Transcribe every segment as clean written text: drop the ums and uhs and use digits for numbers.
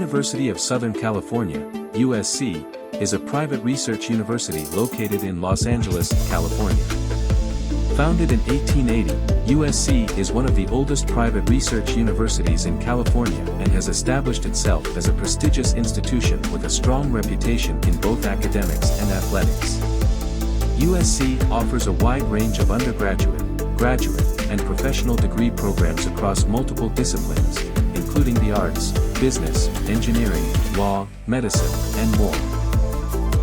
University of Southern California, USC, is a private research university located in Los Angeles, California. Founded in 1880, USC is one of the oldest private research universities in California and has established itself as a prestigious institution with a strong reputation in both academics and athletics. USC offers a wide range of undergraduate, graduate, and professional degree programs across multiple disciplines, including the arts, business, engineering, law, medicine, and more.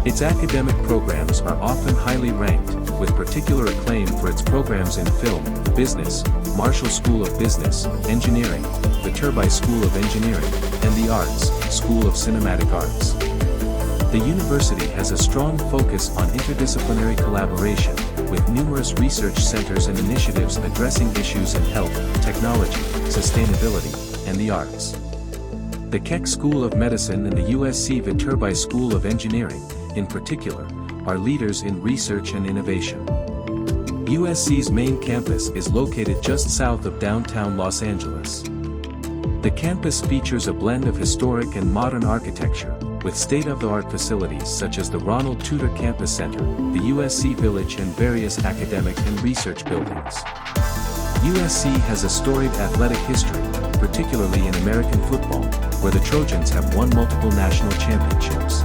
Its academic programs are often highly ranked, with particular acclaim for its programs in film, business, Marshall School of Business, Engineering, Viterbi School of Engineering, and the Arts, School of Cinematic Arts. The university has a strong focus on interdisciplinary collaboration, with numerous research centers and initiatives addressing issues in health, technology, sustainability, and the arts. The Keck School of Medicine and the USC Viterbi School of Engineering, in particular, are leaders in research and innovation. USC's main campus is located just south of downtown Los Angeles. The campus features a blend of historic and modern architecture, with state-of-the-art facilities such as the Ronald Tudor Campus Center, the USC Village, and various academic and research buildings. USC has a storied athletic history, particularly in American football, where the Trojans have won multiple national championships.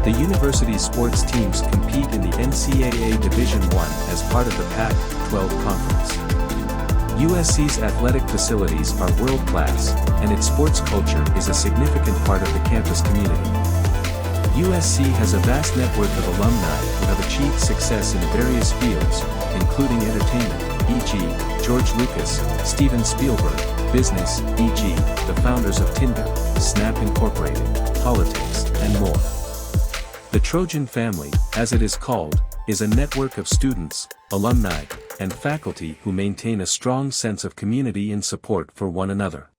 The university's sports teams compete in the NCAA Division I as part of the Pac-12 Conference. USC's athletic facilities are world-class, and its sports culture is a significant part of the campus community. USC has a vast network of alumni who have achieved success in various fields, including entertainment, e.g., George Lucas, Steven Spielberg, business, e.g., the founders of Tinder, Snap Incorporated, politics, and more. The Trojan family, as it is called, is a network of students, alumni, and faculty who maintain a strong sense of community and support for one another.